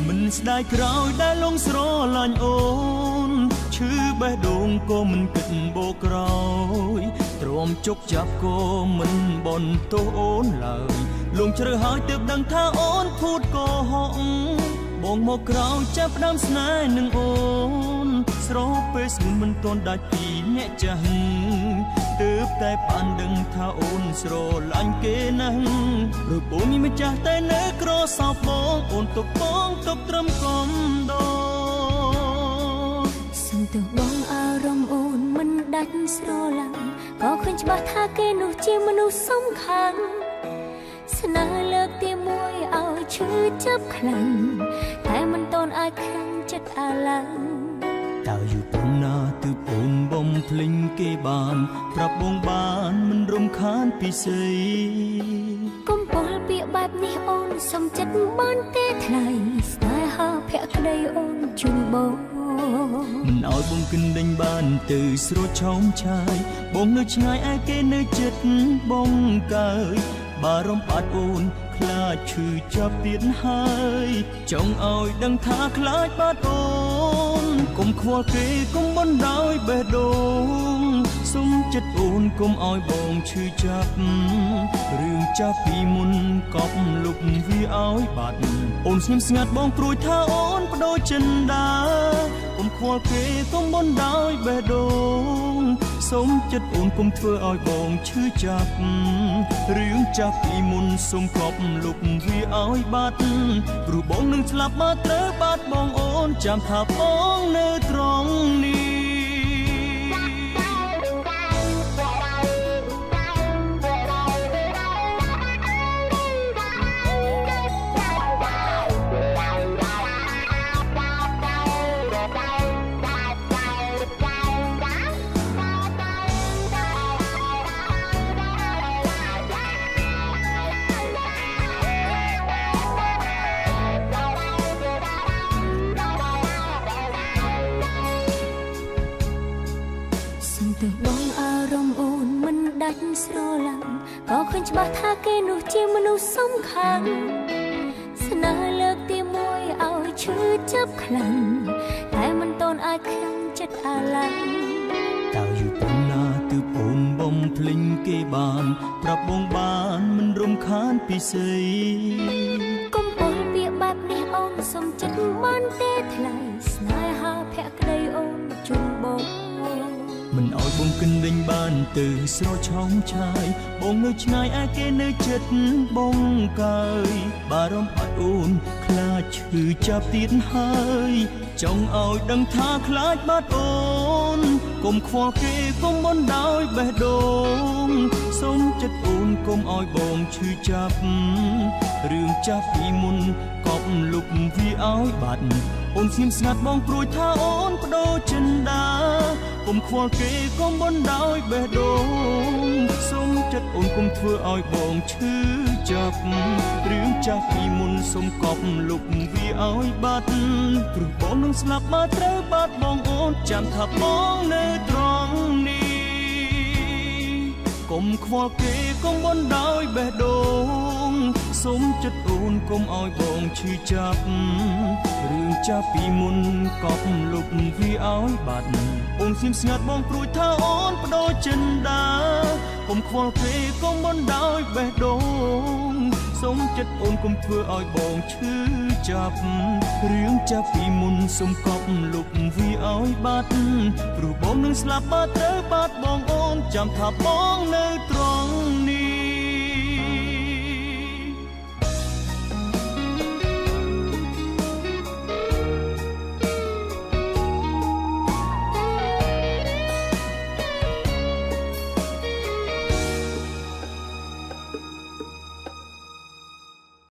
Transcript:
មិនស្ដាយក្រោយដែលលងស្រឡាញ់អូនឈឺបេះដូងក៏មិនគិតបោកក្រោយទ្រាំជុកចាប់ក៏មិនបន់ទោសអូនឡើយលងជ្រើហើយទើបដឹងថាអូនភូតកុហកបងមកក្រោយចាប់ផ្ដើមស្នេហ៍នឹងអូនស្រោបពេលស្ងួនមិនទាន់ដាច់ពីអ្នកចាស់ទើបតែបានដឹងថាអូនស្រឡាញ់គេណាស់ព្រោះបងមានម្ចាស់តែនៅក្រសោបបងអូនទុកបងទុកត្រឹមកំដរសំទោសបងអារម្មណ៍អូនមិនដាច់ស្រឡាញ់ក៏ឃើញច្បាស់ថាគេនោះជាមនុស្សសំខាន់ស្នេហ៍លើកទីមួយឲ្យឈឺចាប់ខ្លាំងតែមិនតន់អាចខ្លាំងចិត្តអាឡ័យតើយូរប៉ុណ្ណាទើបអូនបំភ្លេចគេបានប្រាប់បងបានមិនរំខានពីស្អីកុំពលពាក្យបែបនេះអូនសុំចិត្តបានទេថ្លៃស្នេហាភក្តីអូនជូនបងមិនឲ្យបងគិនដេញបានទៅស្រួតឆោមឆាយបងនៅឆ្ងាយឯគេនៅចិត្តបងកើយបារម្ភបាត់អូនខ្លាចឈឺចាប់ទៀតហើយចង់ឲ្យដឹងថាខ្លាចបាត់អូនកុំខ្វល់គេកុំបណ្ដោយបេះដូងសុំចិត្តអូនកុំឲ្យបងឈឺចាប់រឿងចាប់ពីមុនកប់លុបវាឲ្យបាត់អូនស្ងៀមស្ងាត់បងព្រួយថាអូនបដូរចិនដាកុំខ្វល់គេកុំបណ្ដោយបេះដូងសុំចិត្តអូនកុំធ្វើឲ្យបងឈឺចាប់រឿងចាប់ពីមុនសុំកប់លុបវាឲ្យបាត់ព្រោះបងនឹងស្លាប់មកត្រូវបាត់បងអូនចាំថាបងនៅត្រង់នេះទើបបងអារម្មណ៍អូនមិនដាច់ស្រឡាញ់ក៏ឃើញច្បាស់ថាគេនោះជាមនុស្សសំខាន់ស្នេហ៍លើកទីមួយឲ្យឈឺចាប់ខ្លាំងតែមិនតន់អាចខ្លាំងចិត្តអាឡ័យតើយូរប៉ុណ្ណាទើបអូនបំភ្លេចគេបានប្រាប់បងបានមិនរំខានពីស្អីកុំពលពាក្យបែបនេះអូនសុំចិត្តបានទេថ្លៃស្នេហាភក្តីអូនជូនបងមិនឲ្យបងគិនដេញបានទៅស្រឆោមឆាយបងនៅឆ្ងាយឯគេនៅចិត្តបងកើយបារម្ភបាត់អូនខ្លាចឈឺចាប់ទៀតហើយចង់ឲ្យដឹងថាខ្លាចបាត់អូនកុំខ្វល់គេកុំបណ្ដោយបេះដូងសុំចិត្តអូនកុំឲ្យបងឈឺចាប់រឿងចាប់ពីមុនកប់លុបវាឲ្យបាត់អូនស្ងៀមស្ងាត់បងព្រួយថាអូនបដូរចិនដាកុំខ្វល់គេកុំបណ្ដោយបេះដូងសុំចិត្តអូនកុំធ្វើឲ្យបងឈឺចាប់រឿងចាប់ពីមុនសុំកប់លុបវាឲ្យបាត់ព្រោះបងនឹងស្លាប់មកត្រូវបាត់បងអូនចាំថាបងនៅត្រង់នេះកុំខ្វល់គេកុំបណ្ដោយបេះដូងសុំចិត្តអូនកុំឲ្យបងឈឺចាប់រឿងចាប់ពីមុនកប់លុបវាឲ្យបាត់អូនស្ងៀមស្ងាត់បងព្រួយថាអូនបដូរចិនដាកុំខ្វល់គេកុំបណ្ដោយបេះដូងសុំចិត្តអូនកុំធ្វើឲ្យបងឈឺចាប់រឿងចាប់ពីមុនសុំកប់លុបវាឲ្យបាត់ព្រោះបងនឹងស្លាប់បាត់ត្រូវបាត់បងអូនចាំថាបងនៅត្រង់នេះ